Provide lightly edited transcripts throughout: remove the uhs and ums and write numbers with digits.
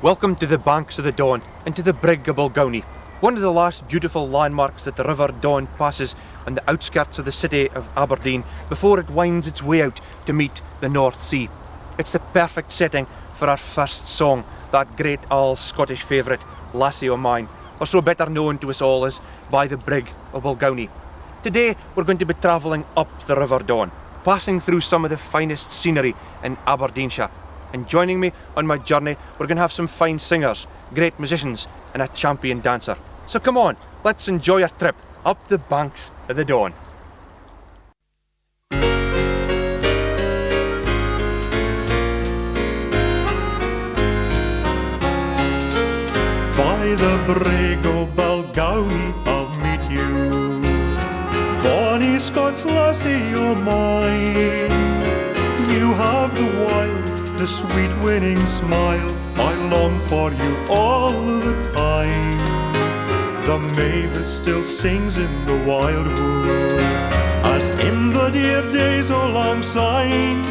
Welcome to the banks of the Don and to the Brig of Balgownie, one of the last beautiful landmarks that the River Don passes on the outskirts of the city of Aberdeen before it winds its way out to meet the North Sea. It's the perfect setting for our first song, that great old Scottish favourite, Lassie o' Mine, or so better known to us all as By the Brig of Balgownie. Today we're going to be travelling up the River Don, passing through some of the finest scenery in Aberdeenshire. And joining me on my journey, we're going to have some fine singers, great musicians and a champion dancer. So come on, let's enjoy our trip up the banks of the Don. By the Brig o' Balgownie I'll meet you, bonny Scots lassie o' mine. You have the wild, the sweet winning smile, I long for you all the time. The mavis still sings in the wild wood, as in the dear days o' lang syne.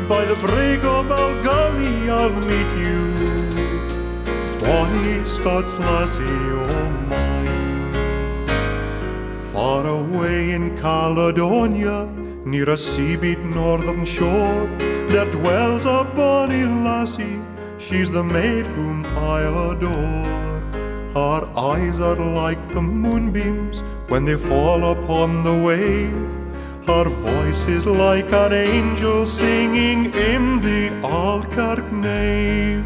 By the Brig o' Balgownie I'll meet you, bonny Scots lassie o' mine. Far away in Caledonia, near a sea-beat northern shore, there dwells a bonny lassie, she's the maid whom I adore. Her eyes are like the moonbeams when they fall upon the wave. Her voice is like an angel singing in the Alkirk nave.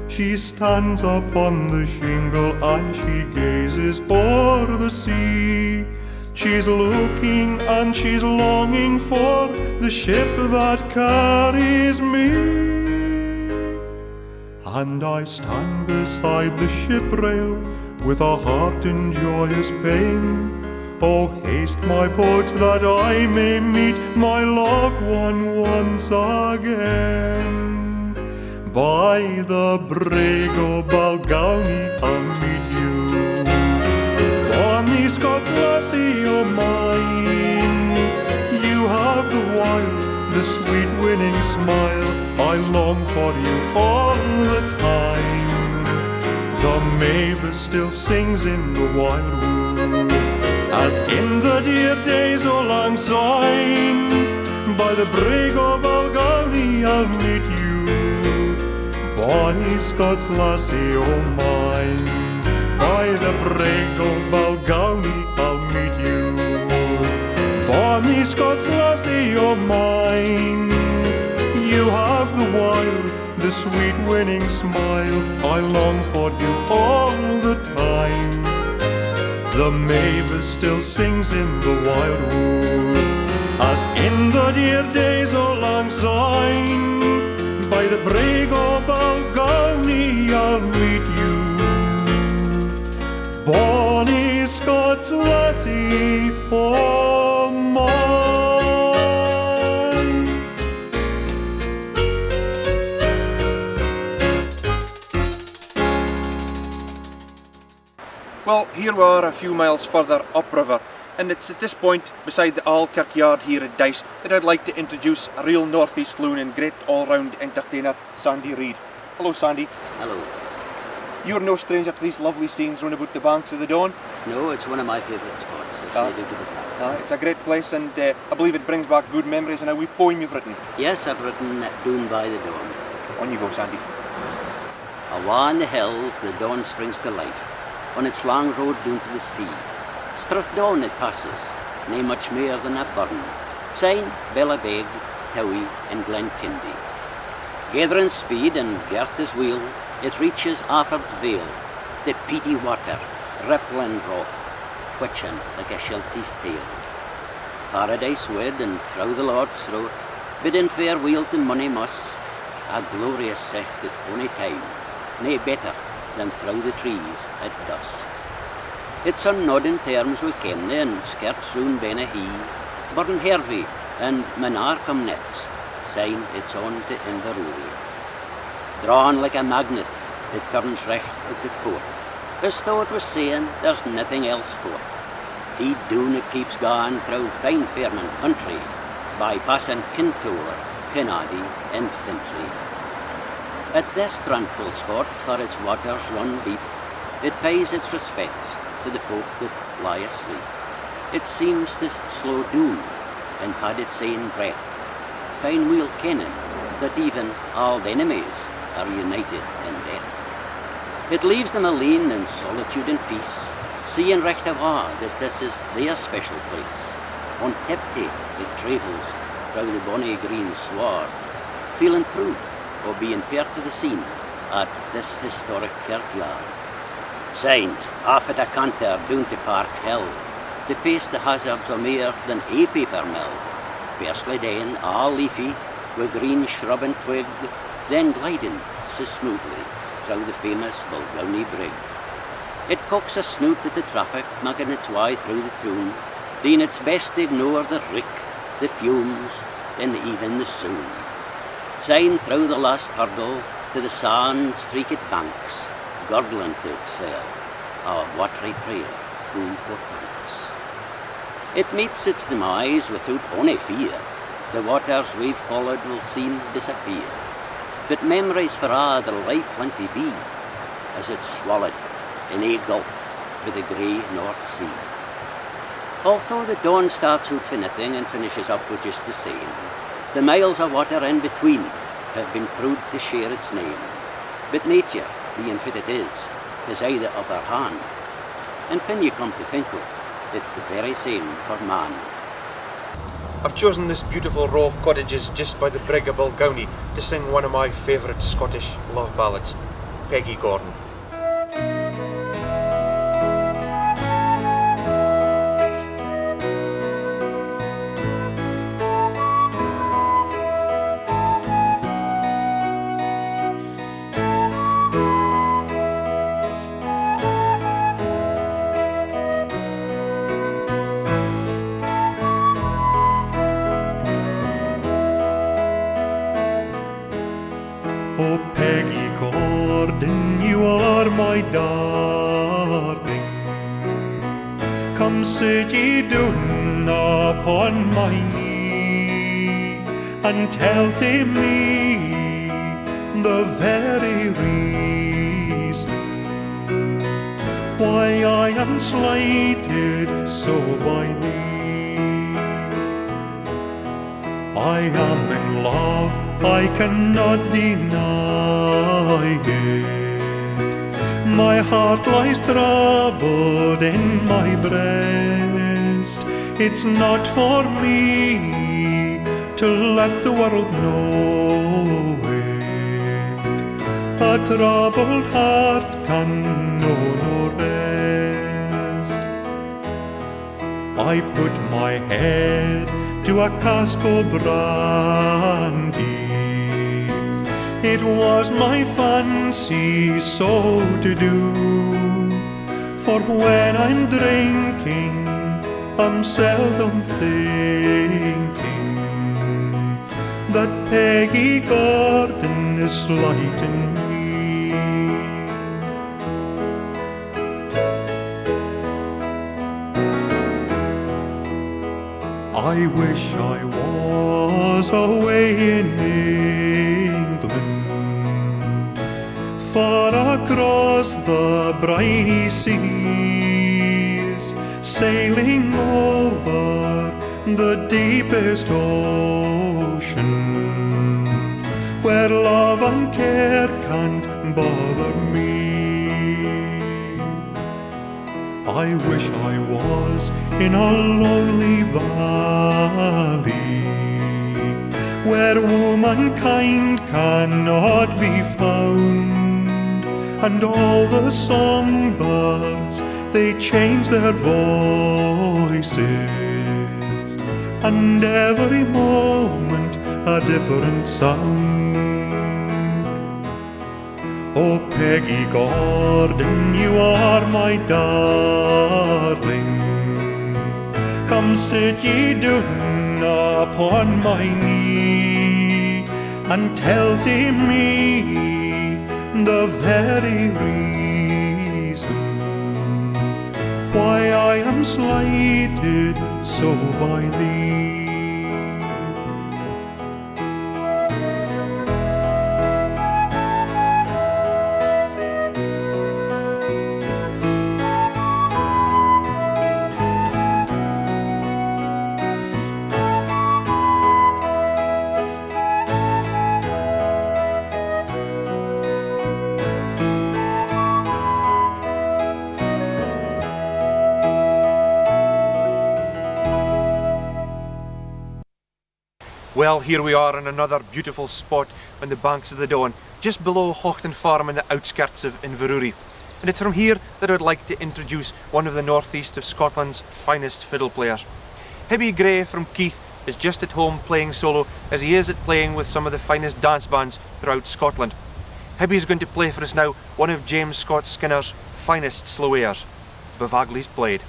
She stands upon the shingle and she gazes o'er the sea. She's looking and she's longing for the ship that carries me. And I stand beside the ship rail with a heart in joyous pain. Oh, haste my boat that I may meet my loved one once again. By the Brig o' Balgownie I'll meet you, bonny Scots lassie o' mine. You have the wild, the sweet winning smile, I long for you all the time. The mavis still sings in the wild wood, as in the dear days o' lang syne. By the Brig o' Balgownie I'll meet you, bonny Scots lassie o' mine. By the Brig o' Balgownie I'll meet you, bonny Scots lassie o' mine. You have the wild, the sweet winning smile, I long for you all the time. The mavis still sings in the wild wood, as in the dear days o' lang syne. By the Brig o' Balgownie I'll meet you, bonny Scots lassie o' mine. Well, here we are a few miles further upriver, and it's at this point, beside the Alkirk Yard here at Dice, that I'd like to introduce a real northeast loon and great all-round entertainer, Sandy Reid. Hello, Sandy. Hello. You're no stranger to these lovely scenes round about the banks of the Don. No, it's one of my favourite spots. It's native to the park. It's a great place, and I believe it brings back good memories and a wee poem you've written. Yes, I've written Doon by the Don. On you go, Sandy. Awa in the hills, the dawn springs to life, on its long road down to the sea. Strathdown it passes, nae much more than a burn. Sign, Bellabeg, Towie and Glenkindie. Gathering speed and Gertha's wheel, it reaches Afford's Vale, the peaty water, rippling rock, twitching like a shilty's tail. Paradise wed and through the Lord's throat, bidding farewell to Money Musk, a glorious sight at ony time, nae better than through the trees at dusk. It's on nodding terms with Kemney and skirts round Benahee, Burn Hervey and Menarcum next, sign it's on to Inverurie. Drawn like a magnet, it turns recht out the port, as though it was saying there's nothing else for. He doon it keeps going through fine Fairman country, bypassing Kintour, Kinnady and Fintry. At this tranquil spot, for its waters run deep, it pays its respects to the folk that lie asleep. It seems to slow down and had its own breath. Fine weel kenning that even all the enemies are united in death. It leaves them alone in solitude and peace, seeing recht awa that this is their special place. On tiptoe it travels through the bonny green sward, feeling proud of being part of the scene at this historic kirkyard. Signed off at a canter down to Park Hill, to face the hazards of more than a paper mill. Firstly then all leafy, with green shrub and twig, then gliding so smoothly through the famous Balgownie Brig. It cocks a snoot at the traffic, making its way through the town, doing its best to ignore the reek, the fumes, and even the soon. Sighing through the last hurdle to the sand-streaked banks, gurgling to itself a watery prayer full of thanks. It meets its demise without any fear. The waters we've followed will soon disappear, but memories for a there'll right plenty be, as it's swallowed in a gulp by the grey North Sea. Although the dawn starts out for nothing and finishes up with just the same, the miles of water in between have been proud to share its name. But nature, being fit it is, has aye the upper hand. And when you come to think of it, it's the very same for man. I've chosen this beautiful row of cottages just by the Brig of Balgownie to sing one of my favourite Scottish love ballads, Peggy Gordon. Oh, Peggy Gordon, you are my darling. Come sit ye down upon my knee and tell to me the very reason why I am slighted so by thee. I am in love, I cannot deny it. My heart lies troubled in my breast. It's not for me to let the world know it. A troubled heart can know no rest. I put my head to a cask o' brandy. It was my fancy so to do, for when I'm drinking, I'm seldom thinking that Peggy Gordon is slighting me. I wish I was away in England, far across the briny seas, sailing over the deepest ocean, where love and care can't bother me. I wish I was in a lonely valley, where womankind cannot be found, and all the songbirds, they change their voices, and every moment a different sound. Oh, Peggy Gordon, you are my darling. Come sit ye down upon my knee and tell to me the very reason why I am slighted so by thee. Well, here we are in another beautiful spot on the banks of the Don, just below Houghton Farm in the outskirts of Inverurie. And it's from here that I would like to introduce one of the northeast of Scotland's finest fiddle players. Hibby Gray from Keith is just at home playing solo as he is at playing with some of the finest dance bands throughout Scotland. Hibby is going to play for us now one of James Scott Skinner's finest slow airs, Bavagley's Blade.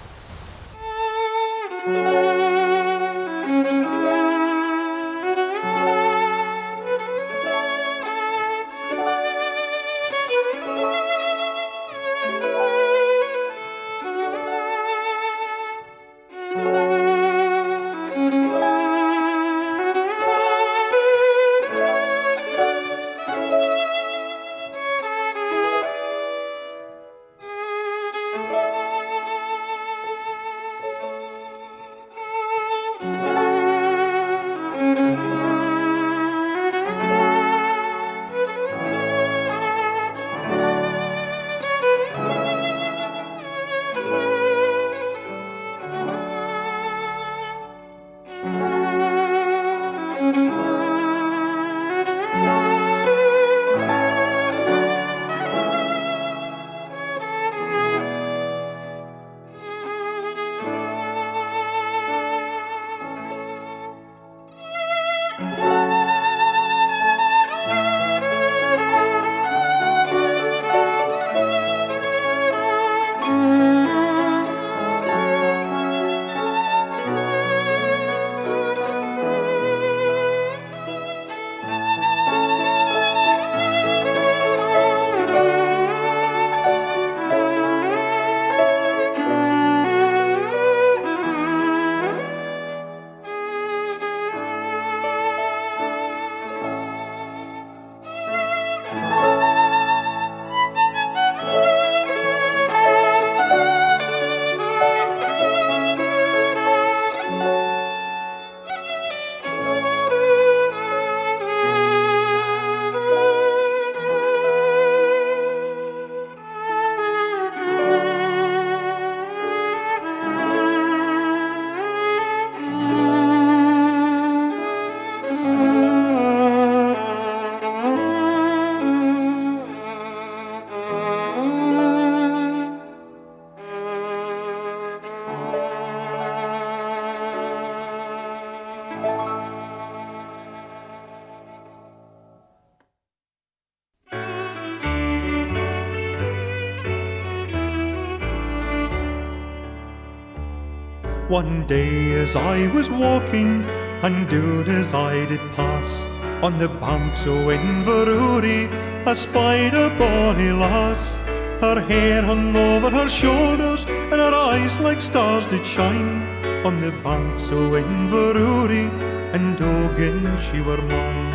One day as I was walking, and doon as I did pass, on the banks o' Inverurie, I spied a bonny lass. Her hair hung over her shoulders, and her eyes like stars did shine, on the banks o' Inverurie, and Dogan she were mine.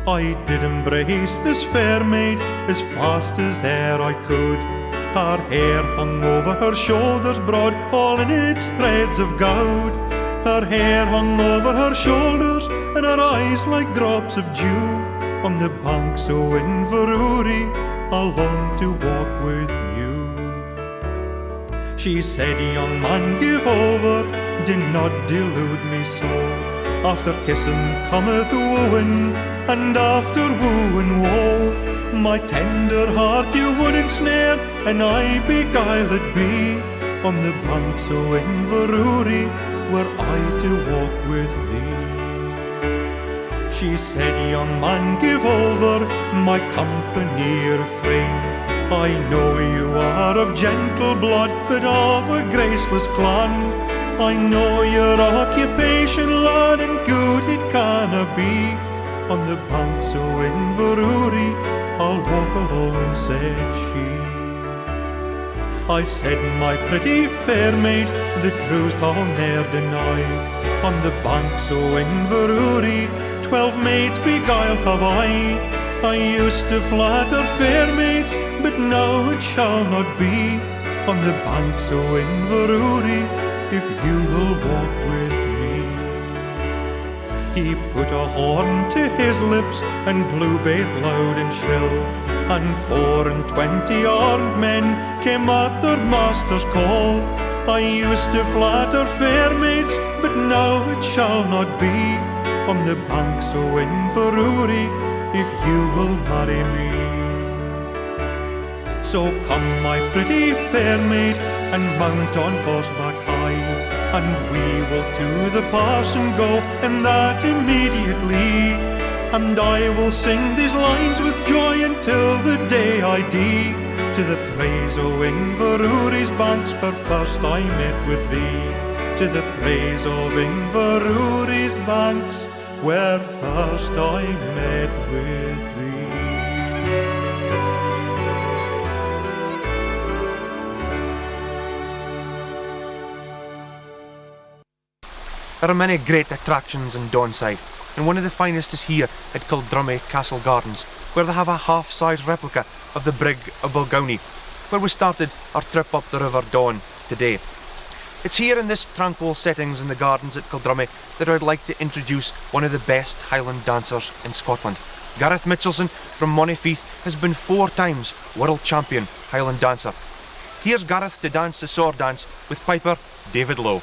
I did embrace this fair maid as fast as e'er I could. Her hair hung over her shoulders broad, all in its threads of gowd. Her hair hung over her shoulders, and her eyes like drops of dew. On the banks o' Inverurie, I long to walk with you. She said, young man, give over, do not delude me so. After kissing cometh wooing, and after wooing woe. My tender heart you would ensnare, and I beguiled be, on the banks o' Inverurie, were I to walk with thee. She said, young man, give over, my company refrain. I know you are of gentle blood, but of a graceless clan. I know your occupation, lad, and good it canna be. On the banks o' Inverurie, I'll walk alone, said she. I said, my pretty fair maid, the truth I'll ne'er deny. On the banks o' Inverurie, 12 maids beguiled have I used to flatter fair maids, but now it shall not be. On the banks o' Inverurie, if you will walk with me. He put a horn to his lips and blew both loud and shrill, and 24 armed men came at their master's call. I used to flatter fair maids, but now it shall not be. On the banks o' Inverurie, if you will marry me. So come, my pretty fair maid, and mount on horseback high, and we will to the parson go, and that immediately. And I will sing these lines with joy until the day I die, to the praise o' Inverurie's banks, where first I met with thee. To the praise of Inverurie's banks, where first I met with thee. There are many great attractions in Donside, and one of the finest is here at Kildrummie Castle Gardens, where they have a half-size replica of the brig of Balgownie, where we started our trip up the River Don today. It's here in this tranquil settings in the gardens at Kildrummie that I'd like to introduce one of the best Highland dancers in Scotland. Gareth Mitchelson from Monifieth has been 4 times world champion Highland dancer. Here's Gareth to dance the sword dance with piper David Lowe.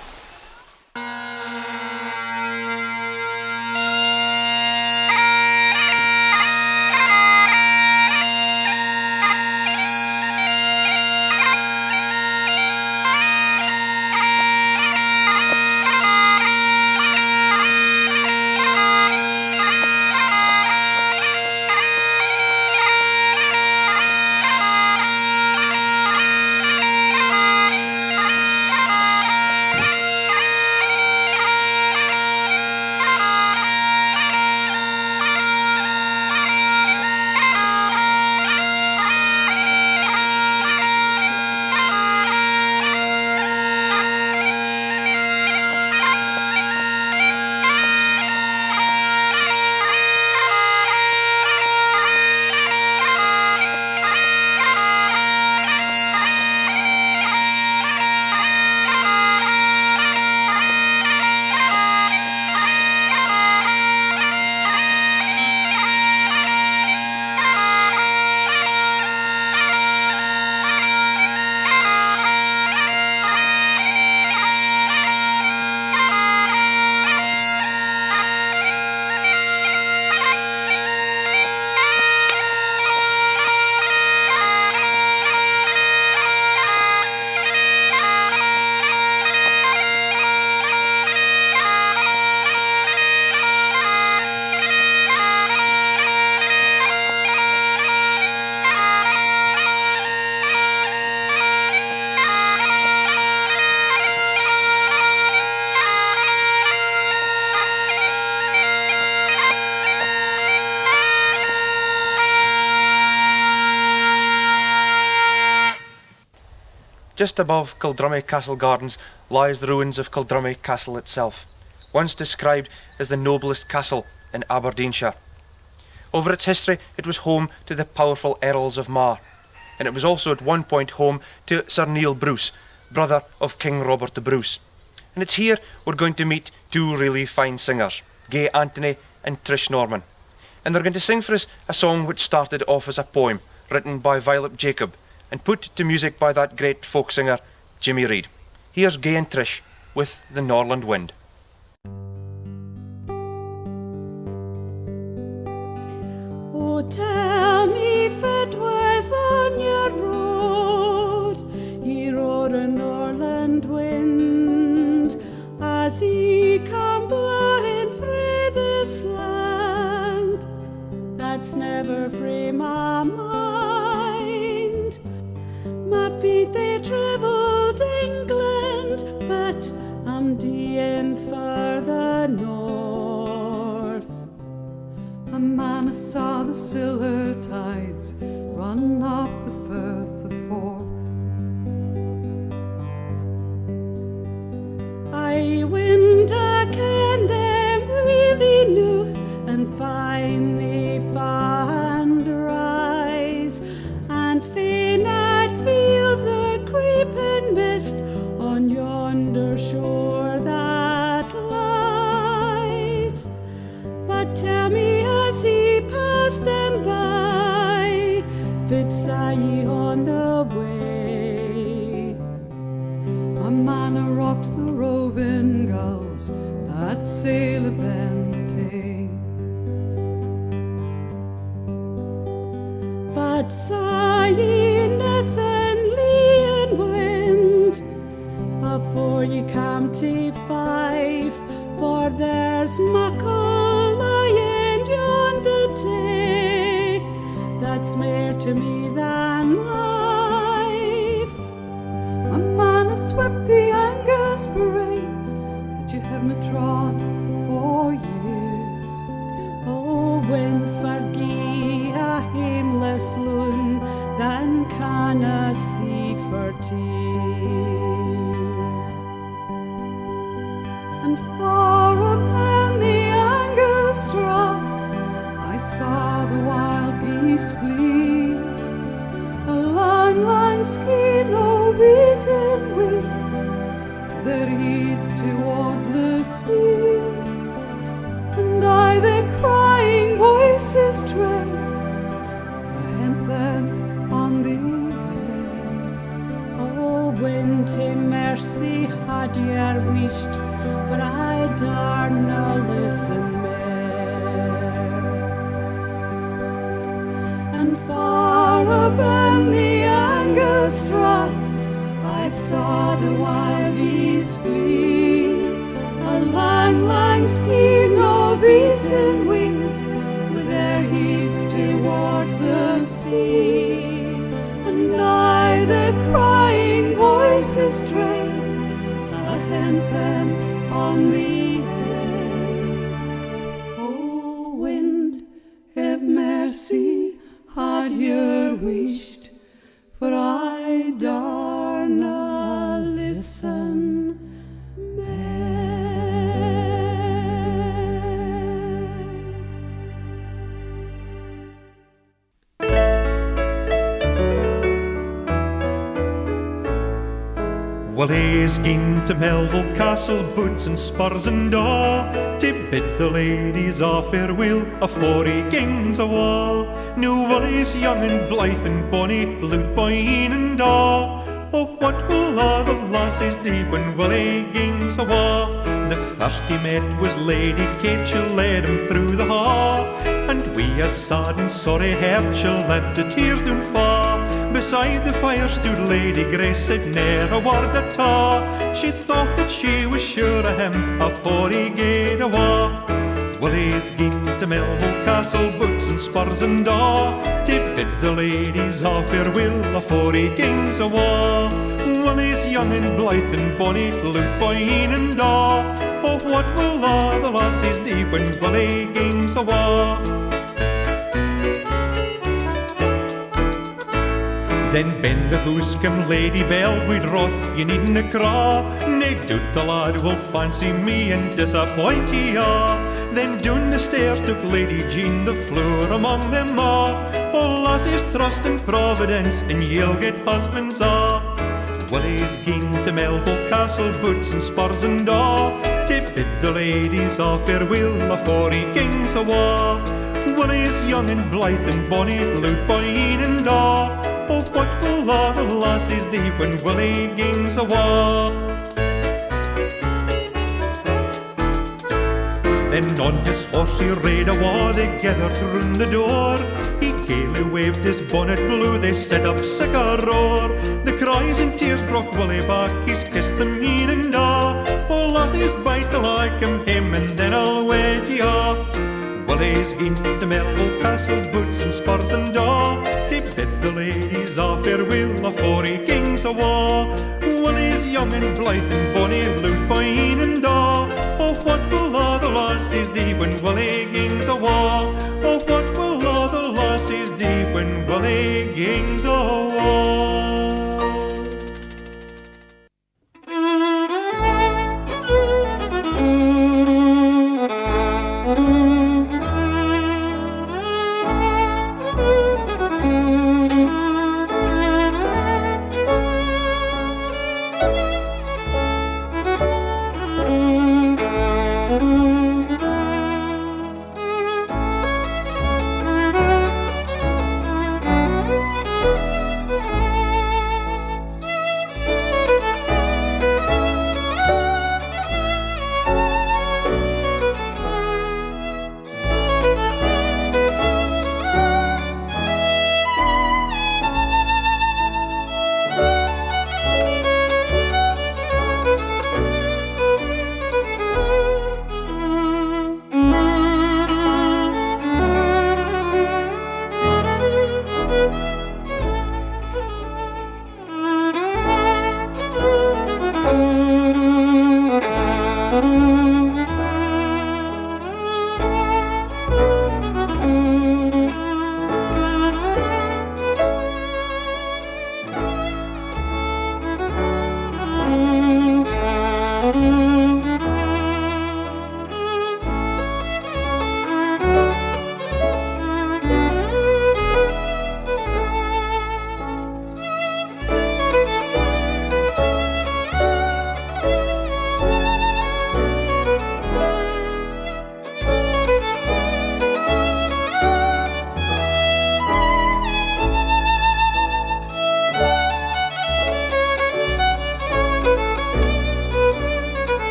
Just above Kildrummie Castle Gardens lies the ruins of Kildrummie Castle itself, once described as the noblest castle in Aberdeenshire. Over its history, it was home to the powerful Earls of Mar, and it was also at one point home to Sir Neil Bruce, brother of King Robert the Bruce. And it's here we're going to meet 2 really fine singers, Gay Anthony and Trish Norman. And they're going to sing for us a song which started off as a poem written by Violet Jacob and put to music by that great folk singer Jimmy Reid. Here's Gay and Trish with The Norland Wind. Oh, tell me if it was on your road, ye rode a Norland wind, as ye come blowing frae this land, that's never frae my mind. My feet they travelled England, but I'm deeing for the north. A man saw the siller tides run up the Firth of Forth. I went a ken them really new, and finally found rise, and fain I'd feel the creeping mist on yonder shore that lies. But tell me as he passed them by, if it saw ye on the way. A man at sail bente. But sighing nothing lee and wind before you come to Fife, for there's muckle in yonder day that's mair to me than life. A man has swept the Angus parades that you haven't trod for years. Oh, when forgie a hameless loon, then can I see for tears. And far up in the Angus straths I saw the wild geese flee, a lang, lang skein o' beaten wings, their heads towards the sea. And I their crying voices train, I hent them on the air. Oh, when to mercy had ye wished, for I darna listen more. And far up in the Angus straths I saw the wild geese flee, a lang, lang skein o' beaten wings, with their heads towards the sea. And I their crying voices train, I hent them on the air. Oh, wind, have mercy, had you wished, for I darna listen more. Willie's gone to Melville Castle, boots and spurs and all, to bid the ladies a farewell afore he gangs awa. Now Willie's young and blithe and bonny, loot by een and all. Oh, what will all the lasses do when Willie gangs awa? The first he met was Lady Kate, she led him through the hall, and we a sad and sorry heart, she let the tears down fall. Beside the fire stood Lady Grace, said ne'er a word at all. She thought that she was sure of him afore he gaed awa. Willie's gone to Melville Castle, boots and spurs and all, to bid the ladies a farewell afore he gangs awa. Willie's young and blithe and bonny, loot by een and all. Oh, what will all the lassies do when Willie gangs awa? Then ben the hoose come Lady Bell, we'd wrath, you needn't a craw. Nae doubt the lad will fancy me and disappoint ye a'. Then down the stairs took Lady Jean, the floor among them all. Oh, lassies, trust in Providence, and ye'll get husbands a'. Willie's gone to Melville Castle, boots and spurs and all, to bid the ladies a farewell afore he gangs awa. Willie's young and blithe and bonny, loot by een and all. Oh, what will all the lassies do when Willie gangs awa? Then on his horse he rade awa, they gathered round the door. He gaily waved his bonnet blue, they set up sic a roar. The cries and tears brought Willie back, he's kissed them een and a'. Oh, lassies, bide till I come hame, and then I'll wed ye a'. Willie's gone to Melville Castle, boots and spurs and all, to bid the ladies a farewell afore he gangs awa. Willie's young and blithe and bonny, loot by een and all. Oh, what will all the lassies do when Willie gangs awa? Oh, what will all the lassies do when Willie gangs awa?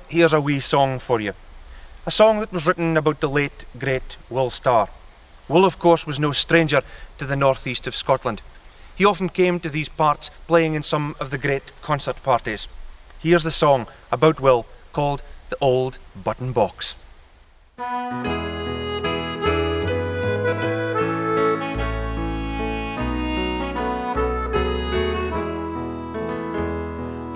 here's a wee song for you. A song that was written about the late, great Will Starr. Will, of course, was no stranger to the northeast of Scotland. He often came to these parts playing in some of the great concert parties. Here's the song about Will called The Old Button Box.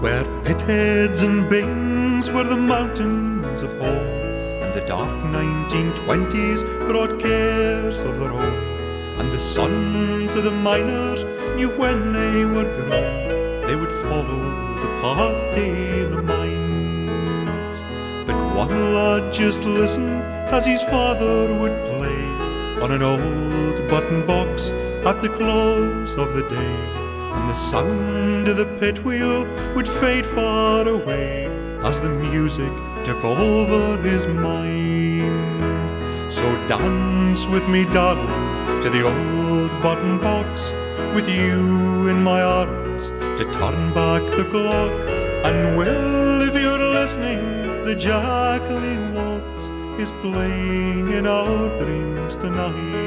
Where pitheads and bings were the mountains of home, and the dark 1920s brought cares of their own, and the sons of the miners knew when they were grown they would follow the path to the mines. But one lad just listened as his father would play on an old button box at the close of the day, and the sound of the pit wheel would fade far away as the music took over his mind. So dance with me, darling, to the old button box, with you in my arms to turn back the clock. And Will, if you're listening, the Jacqueline waltz is playing in our dreams tonight.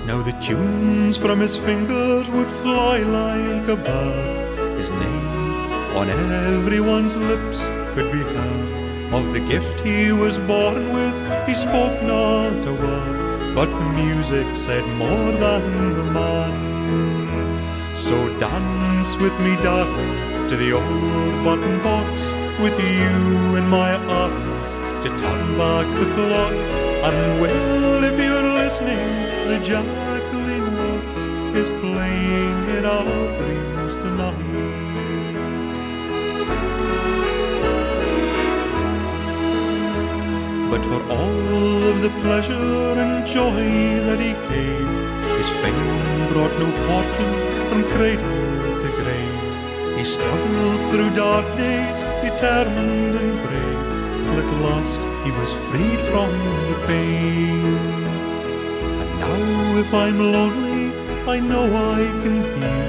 Now the tunes from his fingers would fly like a bird. His name on everyone's lips could be heard. Of the gift he was born with, he spoke not a word, but the music said more than the man. So dance with me, darling, to the old button box, with you in my arms to turn back the clock. And Will, if you're listening, the Jacqueline waltz is playing in our dreams tonight. But for all of the pleasure and joy that he gave, his fame brought no fortune from cradle to grave. He struggled through dark days, determined and brave, till at last he was freed from the pain. And now if I'm lonely, I know I can hear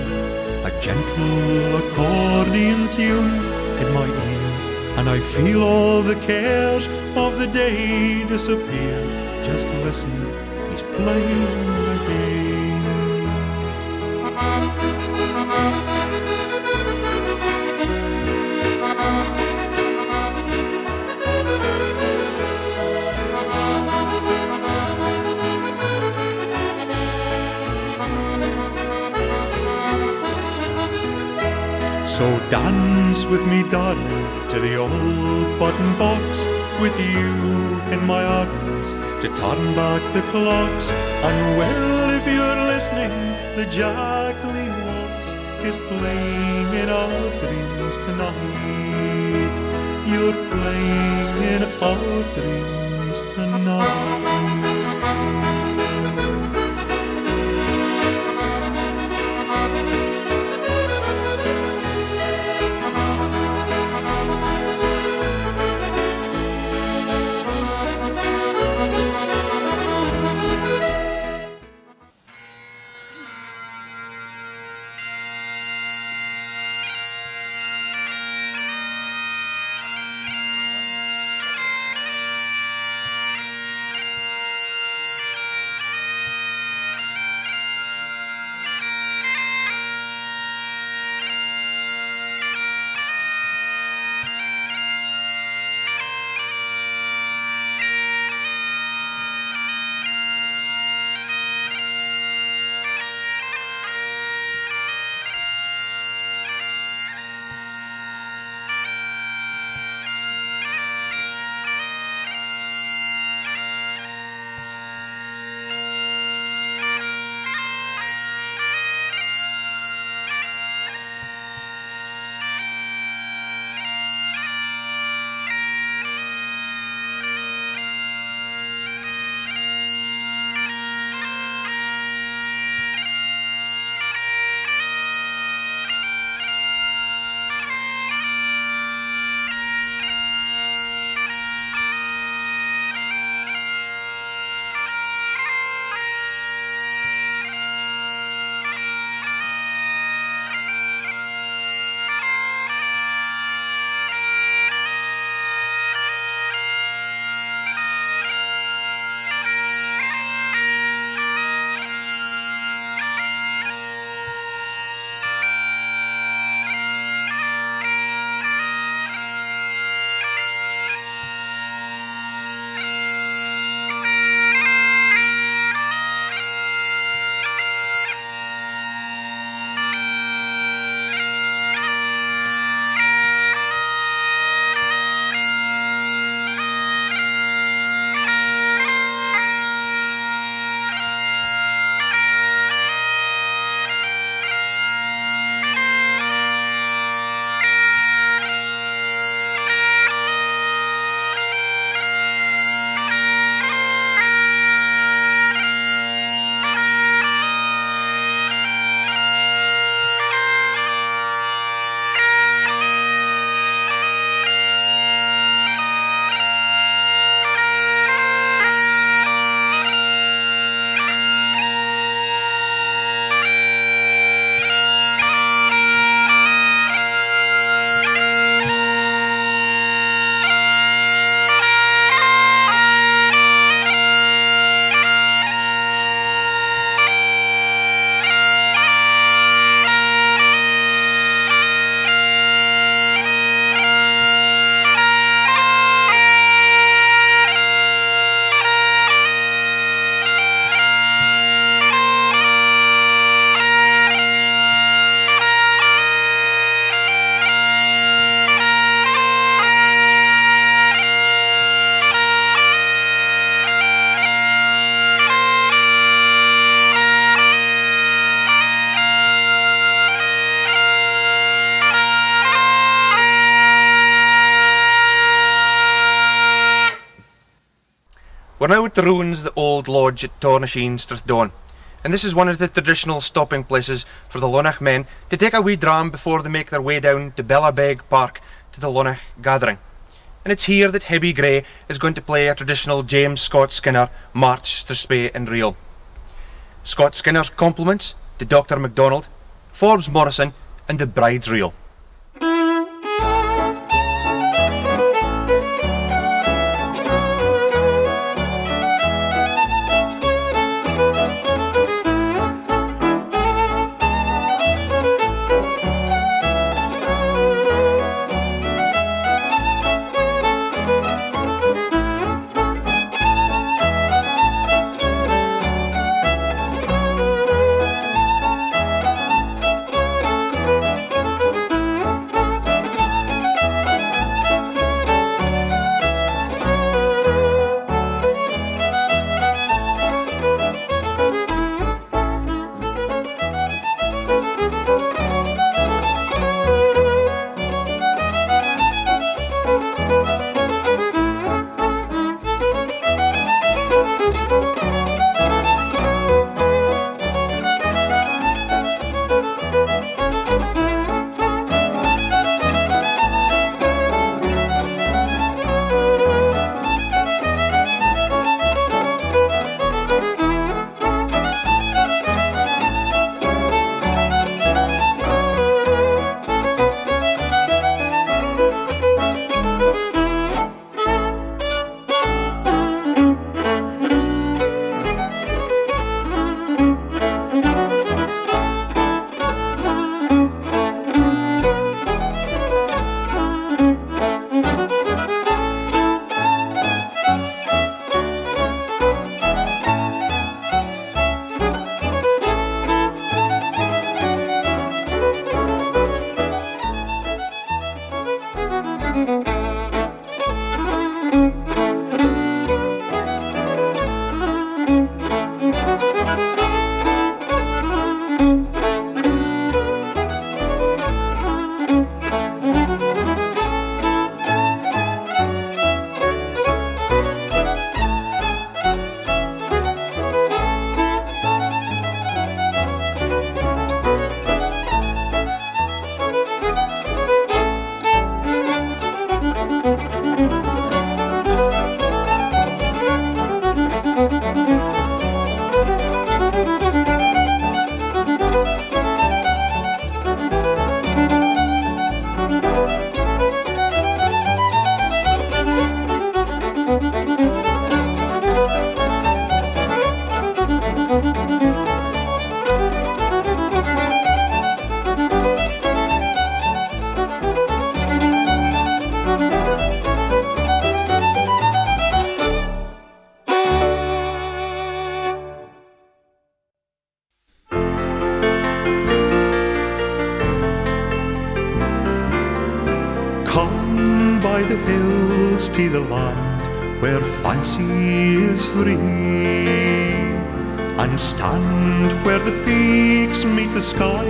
a gentle accordion tune in my ear, and I feel all the cares of the day disappear. Just listen, he's playing again. So dance with me, darling, to the old button box, with you in my arms to turn back the clocks. And well, if you're listening, the Jacqueline waltz is playing in our dreams tonight. You're playing in our dreams tonight. We're now at the ruins of the old lodge at Tornasheen, Strathdown, and this is one of the traditional stopping places for the Lonach men to take a wee dram before they make their way down to Bellabeg Park to the Lonach gathering. And it's here that Hebby Gray is going to play a traditional James Scott Skinner March to Spey and Reel. Scott Skinner's compliments to Dr. MacDonald, Forbes Morrison and the Bride's Reel. Come by the hills to the land where fancy is free, and stand where the peaks meet the sky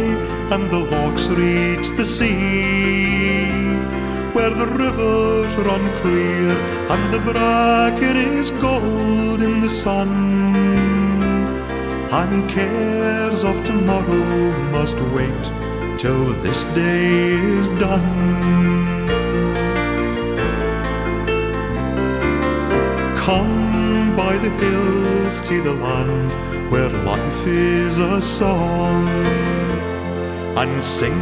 and the lochs reach the sea, where the rivers run clear and the bracken is gold in the sun, and cares of tomorrow must wait till this day is done. Come by the hills to the land where life is a song, and sing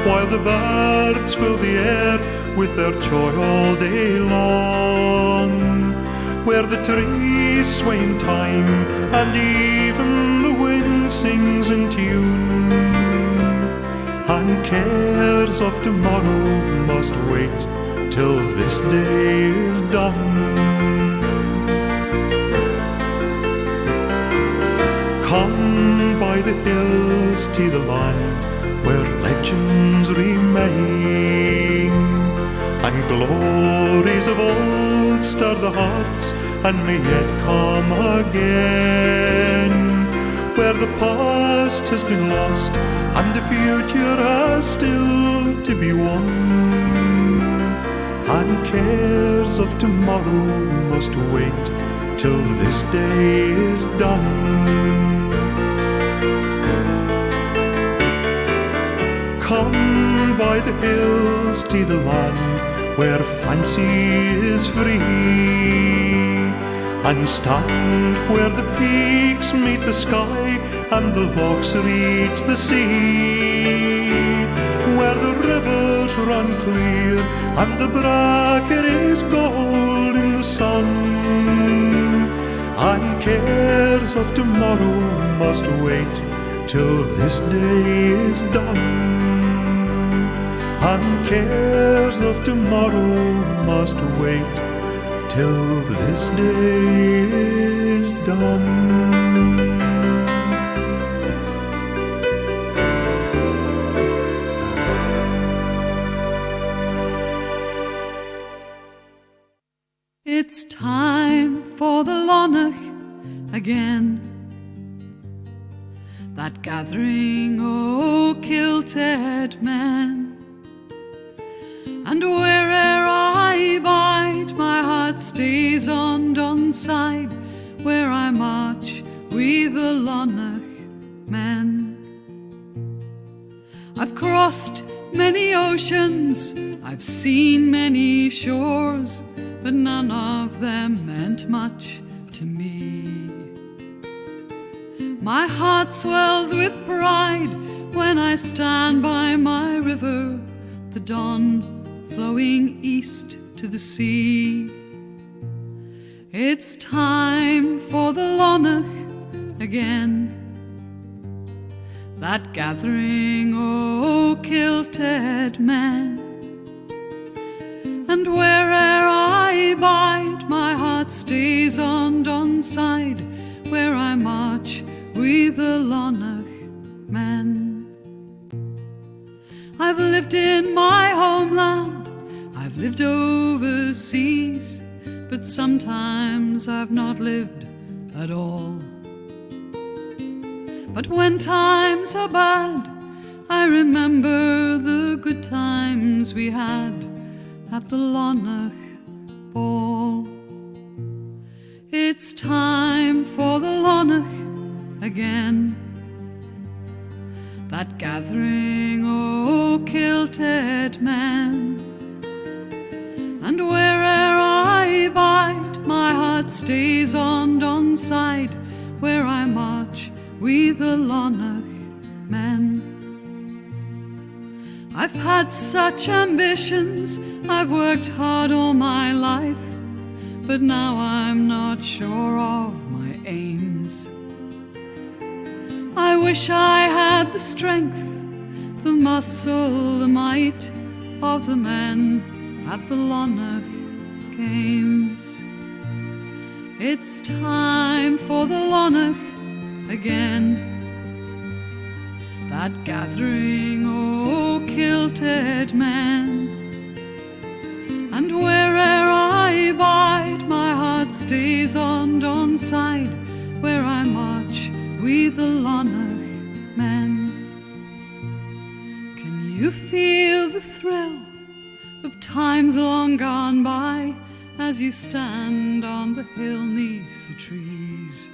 while the birds fill the air with their joy all day long, where the trees sway in time and even the wind sings in tune, and cares of tomorrow must wait till this day is done. Come by the hills to the land where legends remain, and glories of old stir the hearts and may yet come again, where the past has been lost and the future has still to be won, and cares of tomorrow must wait till this day is done. Come by the hills to the land where fancy is free, and stand where the peaks meet the sky and the lochs reach the sea, where the rivers run clear and the bracken is gold in the sun, and cares of tomorrow must wait till this day is done. And cares of tomorrow must wait till this day is done. It's time for the Lonach again, that gathering o' kilted men. And where'er I bide, my heart stays on Dunside, where I march with the Lonach men. I've crossed many oceans, I've seen many shores, but none of them meant much to me. My heart swells with pride when I stand by my river, the Don flowing east to the sea. It's time for the Lonach again, that gathering o' kilted men. And where'er I bide, my heart stays on Dunside, where I march with the Lonach men. I've lived in my homeland, I've lived overseas, but sometimes I've not lived at all. But when times are bad, I remember the good times we had at the Lonach ball. It's time for the Lonach again, that gathering o' kilted men. And where'er I bide, my heart stays on Dunside, where I march with the Lonach men. I've had such ambitions, I've worked hard all my life, but now I'm not sure of my aims. I wish I had the strength, the muscle, the might of the men at the Lonach Games. It's time for the Lonach again, that gathering o' kilted men. And where'er I bide, my heart stays on Dunside, where I march with the Lonach men. Can you feel the thrill of times long gone by, as you stand on the hill 'neath the trees?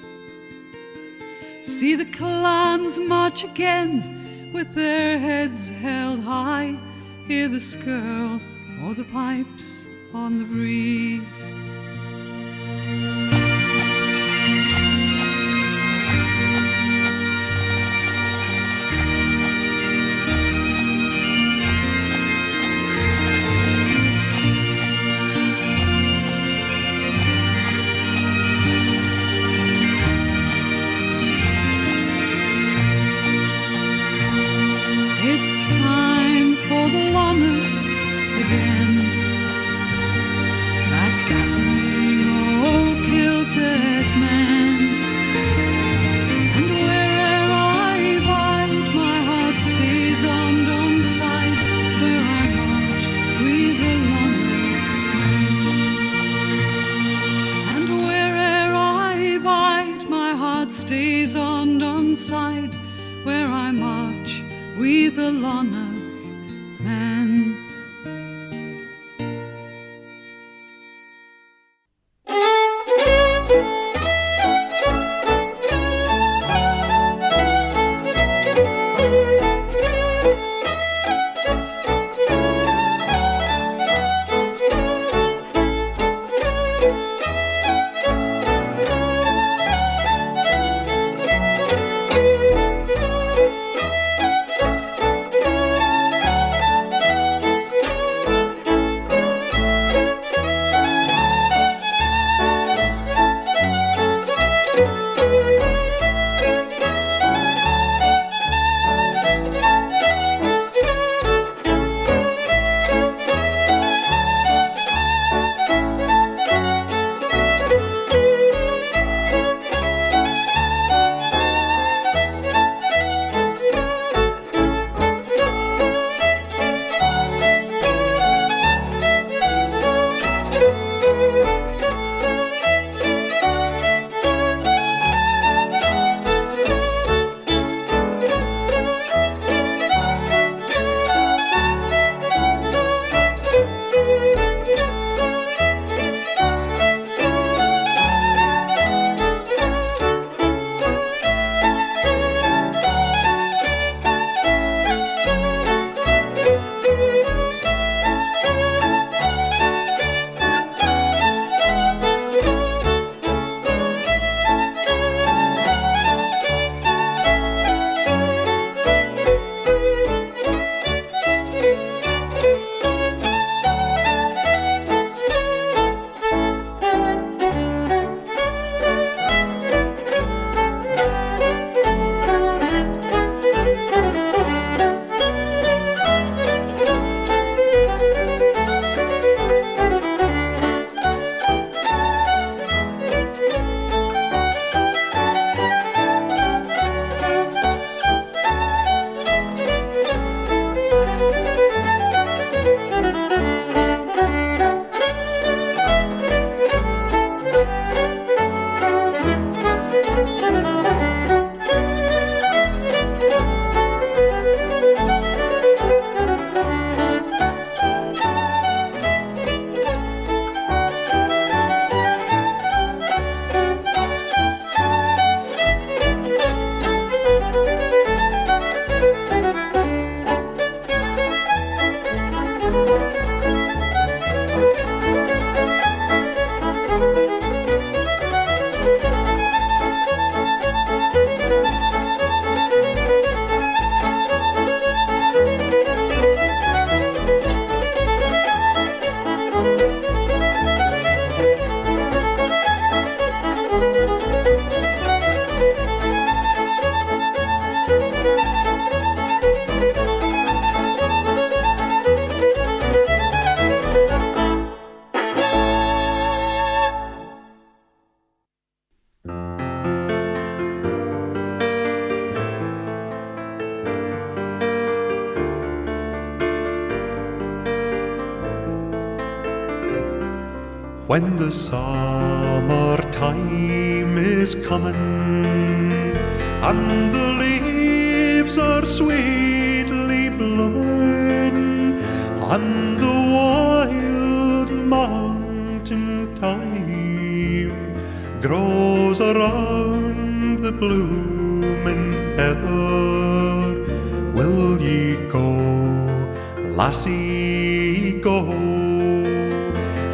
See the clans march again with their heads held high, hear the skirl or the pipes on the breeze. It's time for the Lonach again, that gathering o' kilted men. And where'er I bide, my heart stays on Dunside, where I march with the Lonach men. And where'er I bide, my heart stays on Dunside, where I march with the Lonach men. When the summertime is coming and the leaves are sweetly blooming and the wild mountain thyme grows around the blooming heather, will ye go, lassie, go?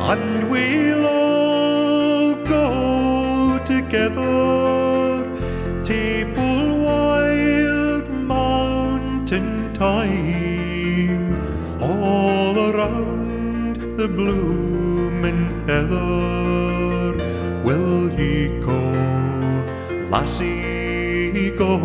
And we'll all go together to pull wild mountain thyme all around the bloomin' heather. Will ye go, lassie, go?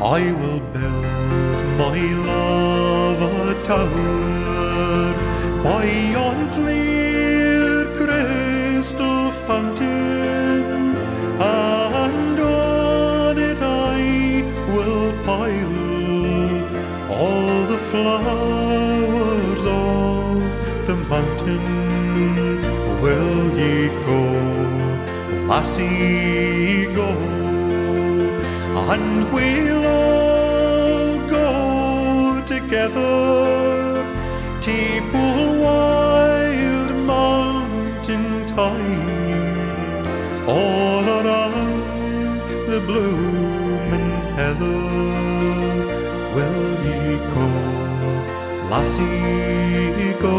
I will build my love a tower by yon clear crystal fountain, and on it I will pile all the flowers of the mountain. Will ye go, lassie, go? And we'll all go together to pull wild mountain thyme all around the bloomin' heather. Will ye go, lassie, go?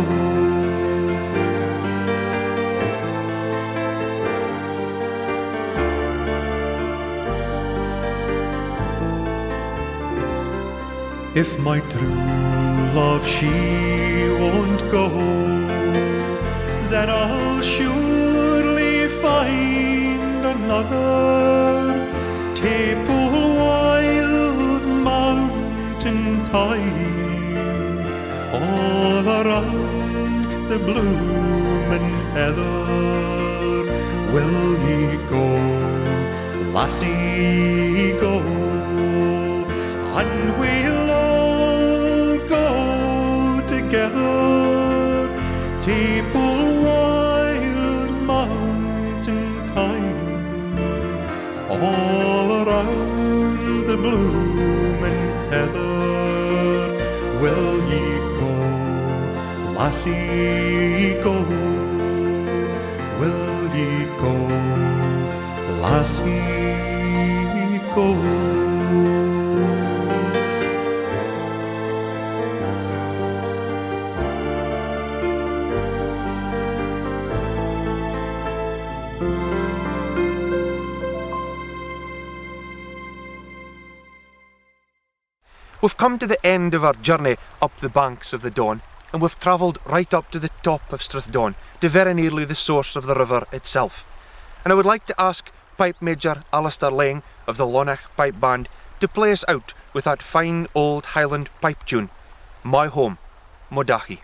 If my true love she won't go, then I'll surely find another to pull wild mountain thyme all around the bloomin' heather. Will ye go, lassie, go? And we'll all go together to pull wild mountain thyme all around the bloomin' heather. Will ye go, lassie, go? Will ye go, lassie, go? We've come to the end of our journey up the banks of the Don, and we've travelled right up to the top of Strathdon, to very nearly the source of the river itself. And I would like to ask Pipe Major Alistair Lang of the Lonach Pipe Band to play us out with that fine old Highland pipe tune, My Home, Modachi.